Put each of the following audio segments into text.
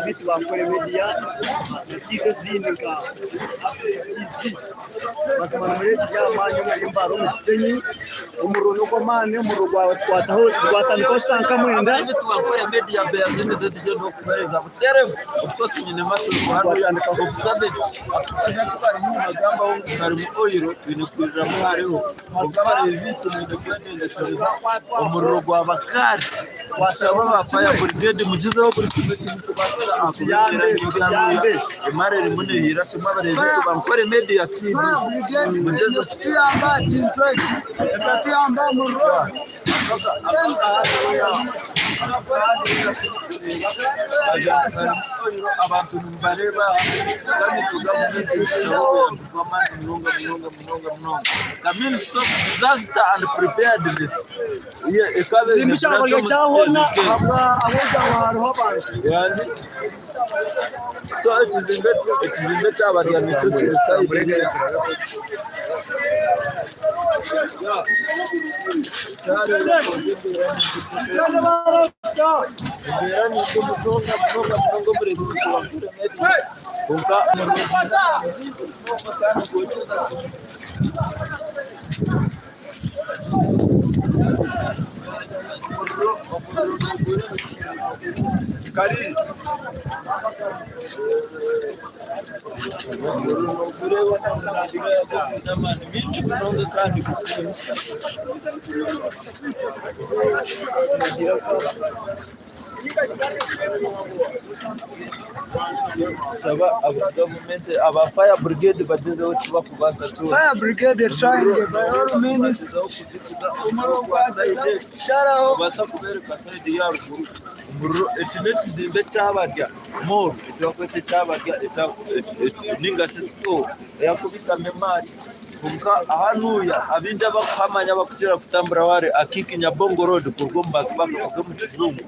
vitu bakore media nasiga zininga basama muri kijamanye muri mbaro musenyi umuruno ko mane umurugo wataho watandiko shanka mwenda vitu bakore media bezine zedije no kubereza buterevu utose nyine masho ko hano yandika ko bisabe akaje kubara mu magamba wo ngari mu oyiro bine kwija mu hariho ugabare vitu mu kwendeze shiriza umurugo wabakari wasaba bafaya brigade mugizeho buri kimwe kubasira akubera n'ibyanwe emarere mune hira shima bareze ko bakore media TV mugize tuyamba cintozi tuyamba murro abantu bareba kandi tugamije kwamana munonga kamin so disaster and preparedness ye ekabe simbichako cyahona aboja waro abantu yani so it is abari ya mico side ya Kari saba government aba fire brigade bageze aho tuba kubanza tu fire brigade trying by all means sharaho basa kubereka side ya ruguru umuriro etineti zimbe cyabarya more cyakwete cyabarya ninga sisto yakubita memari Bunka ahanuya abinja bakamanya bakutira kutambura ware akiki Nyabongo road kurgomba sibaka zo mu kijungu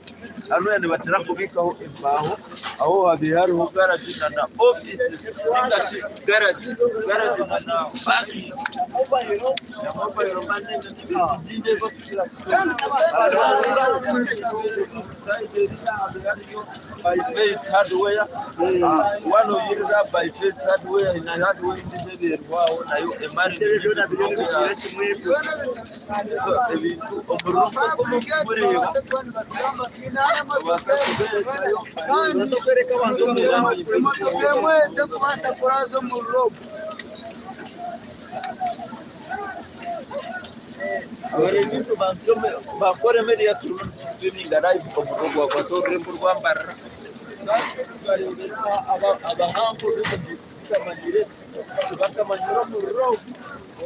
anuya ne batira kubikaho imbaho aho habihari ho garage na office ingashi garage na parking mobile manene ndinde bakutira by face hardware one of you by face hardware in hardware ndinde wao nayo bakore media tuninga live ko murugo kwa torre murwambara abahambo kamanyire bakamanyira mu roho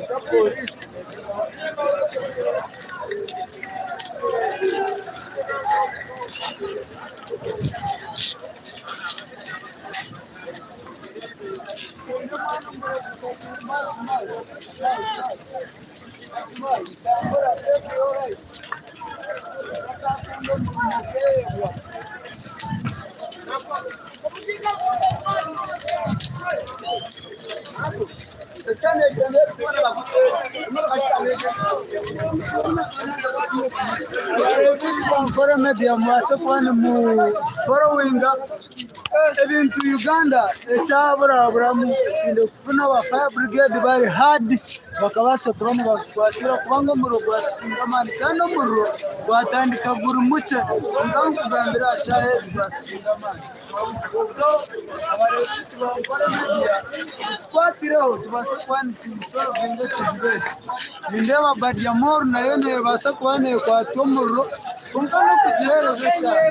ka polisi media mwase kwani mu following ebintu Uganda ekyaburaburamu tinde kufuna aba fire brigade bari hard bakabasa kubona bakwatira kubanga umuriro gwatsinga mani kandi umuriro gwatandika guru muce ngaho kugambira ashahezi gwatsinga mani so abarezi tubakora media twatireho tubase kwani tusolvinga kizibete nindeba Badia Mor nayo ne basa kwane kwa umuriro kunkana kugihereza cyane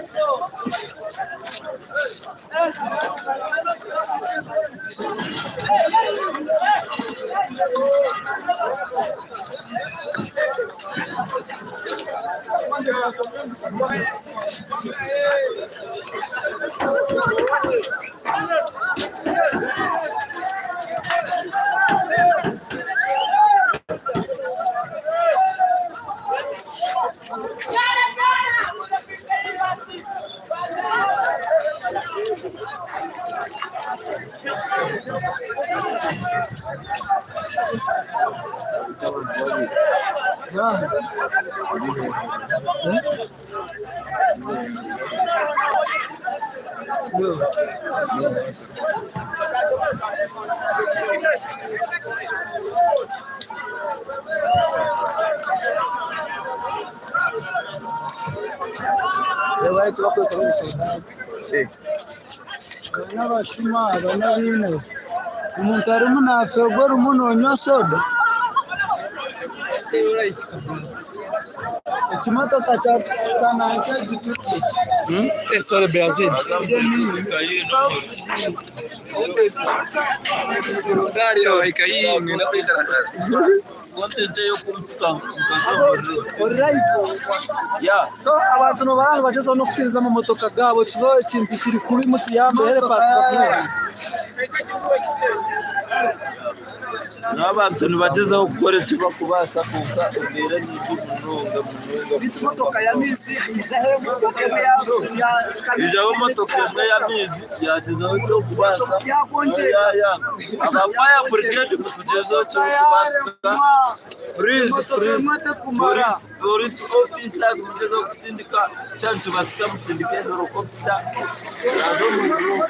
n'abashuma abanabinesi umuntu arimo nafegora umuntu onywa soda ikimotoka cya kananke gituke Sore Brazil. Gari ya ikayi ngenda kwigaragaza. Content yo kumsuka mukazomborero. alright Yeah. so abantu no baranga bageze no kwinza mu motoka gabo kizo ikintu kiri kubi mutu yambaye passport N'abantu nibagezaho gukora ikiba kubasa kuka ubwira n'iz'umunonga munonga. imotoka ya misi ijahe motoka Ijaho motoka imwe ya mizi yagezaho cyo kubasa. yakongera Aba fire brigade kutugezaho cyo kubasa. Police officers mugezaho kusindika cyancu basika musindike helicopter. Nazo mu group.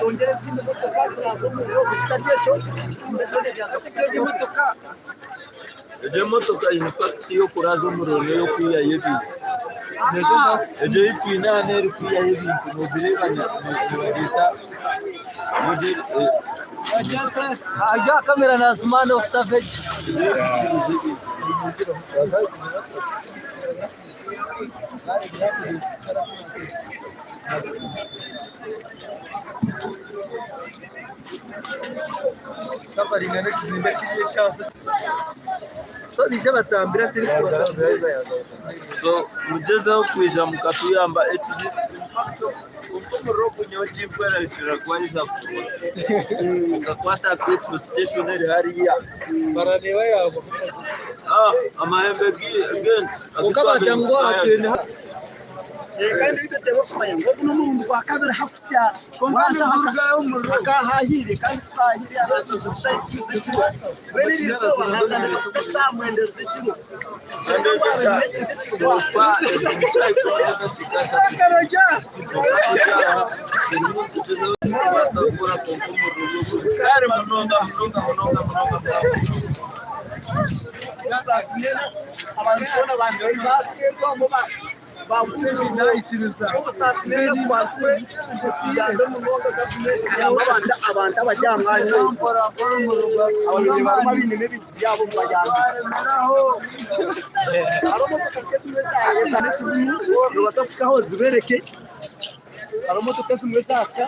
bongere sindi motoka nazo mu rugo kitariye cyo sindi cyo byazo kusenge motoka Eje motoka in fact yo kurazo murongo yo kwiya yebi. Eje ipina neri kwiya yebi mubirebanya mubita. ajata ajya kamera na man of savage Kabari ngane kizimba kigiye cyase so bije batambira So mugezeho kwija mukatuyamba HD umuro kunyo chimpera bitira kwaliza ukakwata petrol station eri hariya baraneba yabo amahembe gen ukabajya ngo atene kandi bitewe kumenya ngo n'umuntu kwa kabiri hakusya kandi burgayo umuriro akahahire kandi twahire arasoza shayi kizikiro bene riso bahagana kusa shamwende zikiro kandi sofa shayi kizikiro karajya kare munonga sasine abantu bona bambaye bakeko mu bavuye n'ikiriza ubusasine ku bantu yande mu ngoga gavumenti abantu abajyamwanya abantu babindi nebi byabo mu bayanda arimo tukakezi mwese yesa n'ikibunu rubasa kukaho zibereke arimo tukezi mwese asa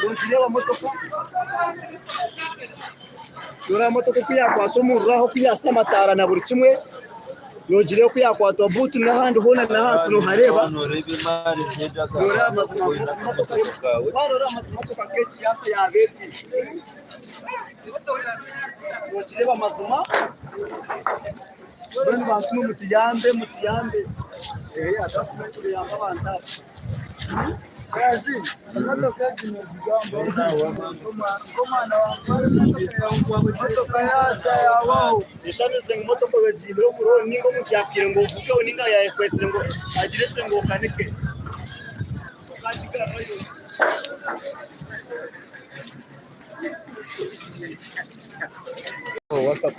Unjireba motoka Yora motoka kuyakwata umururaho kuyasa amatara na buri kimwe yogireyo kuyakwata butu n'ahandi hona na hasi no hareba Yora amazima motoka barora amazima motoka kechi yasa yabeti Yogireba amazima Bani bantu mutiyambe atafume yamba banta kazi imodoka imodoka yasa yabaho Yashanize imodoka yagiye yo muro ningo mucyapire ngo uvuge uninga yaye kwesere ngo agire se ngo kanike. WhatsApp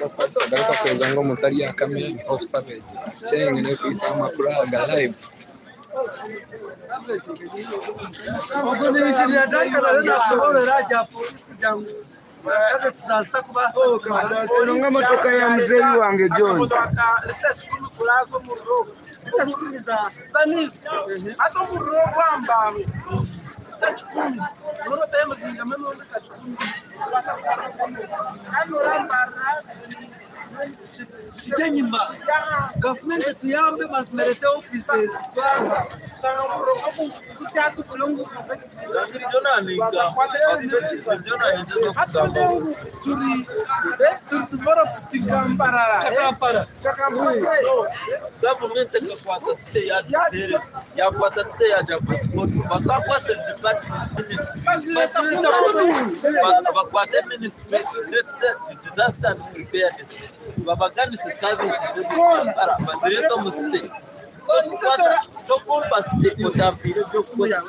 garuka kuza ngo mutari ya kamera ni off savage cyangwa ne kwisa amakuru aga live ubwo ni ikintu yadakana nakuborera rya polisi kugira ngo kaze tuzasta kubasohoka Nunga motoka ya mzee wange John. kurazo mu roho itachikumiza sanisi hata mu roho kwamba itachikumi unaona tayari mzinga mema unakachukumi hano rambara Sikinyimba government tuyambe mazimerete offices kwamba sana mu roho kusiatu kulongo turi develop tikambarara government akakwata state yakwata state ya Jakarta bakakwa department ministry bakwata ministry let's say disaster preparedness babaganise services z'ikambara bazireka mu state tokumpa state potapire byo kuya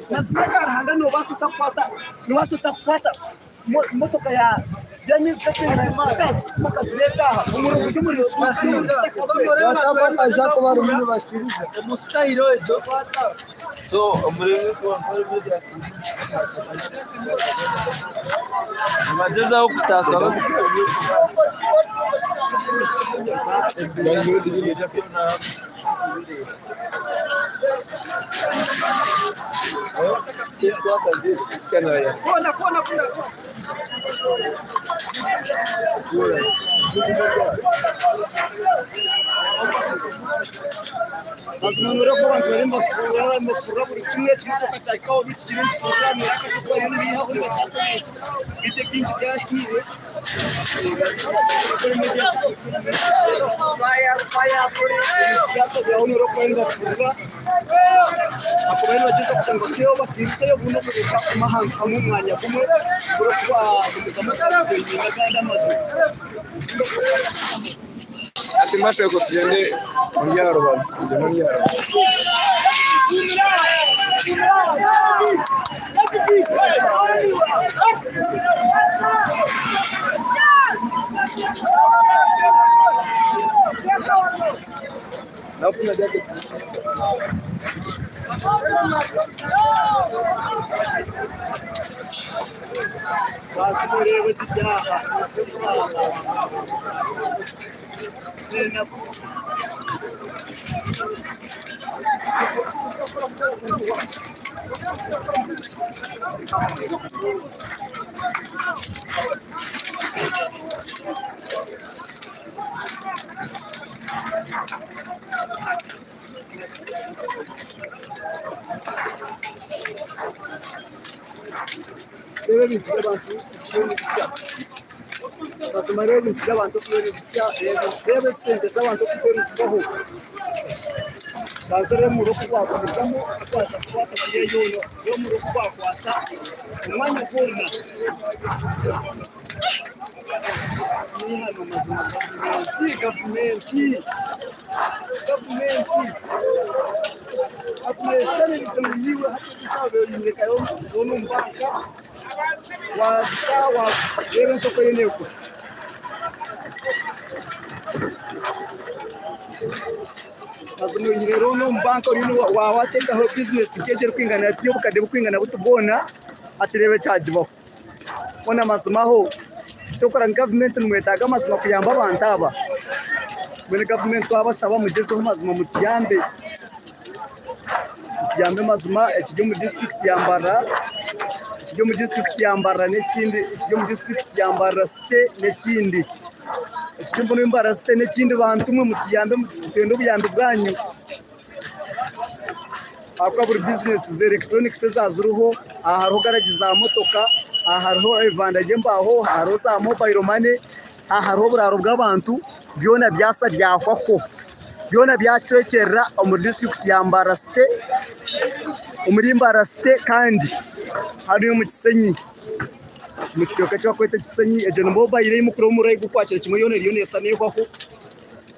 Mazingira hanga no basi utapata motoka ya James Kapera makazileta umuru kujya muri batapata jako barumini bachiriza mustahiro ejo so umurebe ko bageza aho kutaka Azinanura ko abantu bari mafura buri kimwe cy'imodoka cyakaho bitire fura mirakasho ko yindi yaho basasa bite kinji cyashire fire siyasa ya unuro ko yindi fura akubera bageze kutanga cyo bafise yo buno kuruka amahanga amwe mwanya kumwe buro kwa kuzamara kuyinga kandi amazu ati mbashe ko tugende mu yaro bazi tugende mu yaro na kuna dake bakureba zijyaha Basumare bintu abantu kubera bisya rebe sente z'abantu kuzeruzwaho bazere mu ruko kwakomezamo kwaza kwata kiye yono yo mu ruko kwakwata umwanya ukunda ni hano mazima gavumenti asmeshane bisemliwe hata zishabe yimeka yono mbaka wa rebe soko yeneko azumu rero no mbanko rino wawateka ho business kegera kwingana tiyo bukade kwingana butubona atirebe cyajibo ona mazimaho tokora government numwetaga amazima kuyamba abantu aba muri government abasaba mugezeho mazima mutiyambe mazima ekijyo mu district yambara ekijyo mu district yambara n'ekindi ekijyo mu district yambara state n'ekindi ekijyo mu yambara state n'ekindi bantu mwe mutiyambe mutendo buyambe bwanyu akwa buri business ze electronics zazuruho aharo garage za motoka aharo evandage mbaho aharo za mobile money aharo buraro bw'abantu byona byasa byahwako byona byacwekerera mu district ya Mbarasite muri Mbarasite kandi hariyo mu Kisenyi mu cyoka cyo kwete Kisenyi ejeno mobile y'umukuru w'umurayi gukwakira kimwe yone yasaniye kwako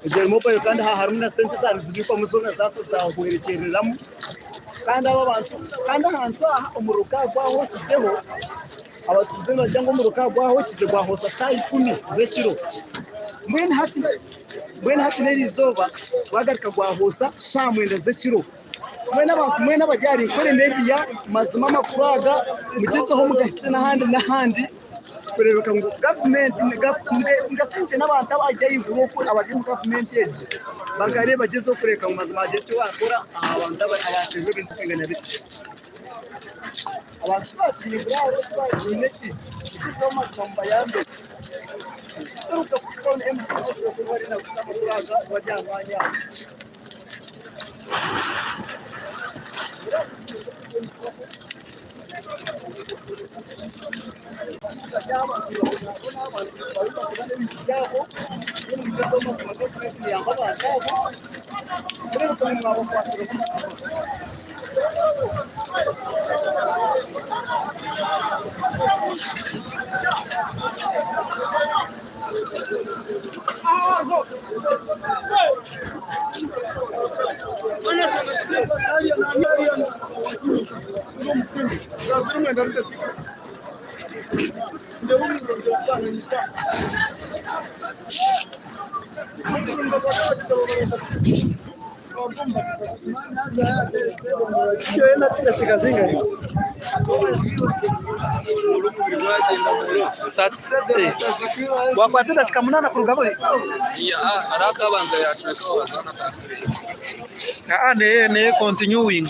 ejeno mobile kandi harimo na sente zandi zibikwa mu zona zasa zahuherekereramo kandi aba bantu kandi ahantu umuruka gwaho kiseho abatuze bajyango umuruka gwaho kize gwahosa shayi 10 z'ekiro mwene hati nerizoba bagarika gwahosa sha mwenda z'ekiro mwene abajyari kore media mazima makuraga mugizeho mugahise n'ahandi kurebeka ngo government ngasinje n'abantu abajya y'igrupu abari mu government yeje bagare bagezeho kureka mu mazima ageze wakora abantu abateje bintu kwingana biti abantu bacimbura bacineki izo mazamba yambe turuka kusona MC ko bari na kusamuraga bajyanganya wakwatira shikamunana kurugaburi arakabanza yacweka wazana ne continuing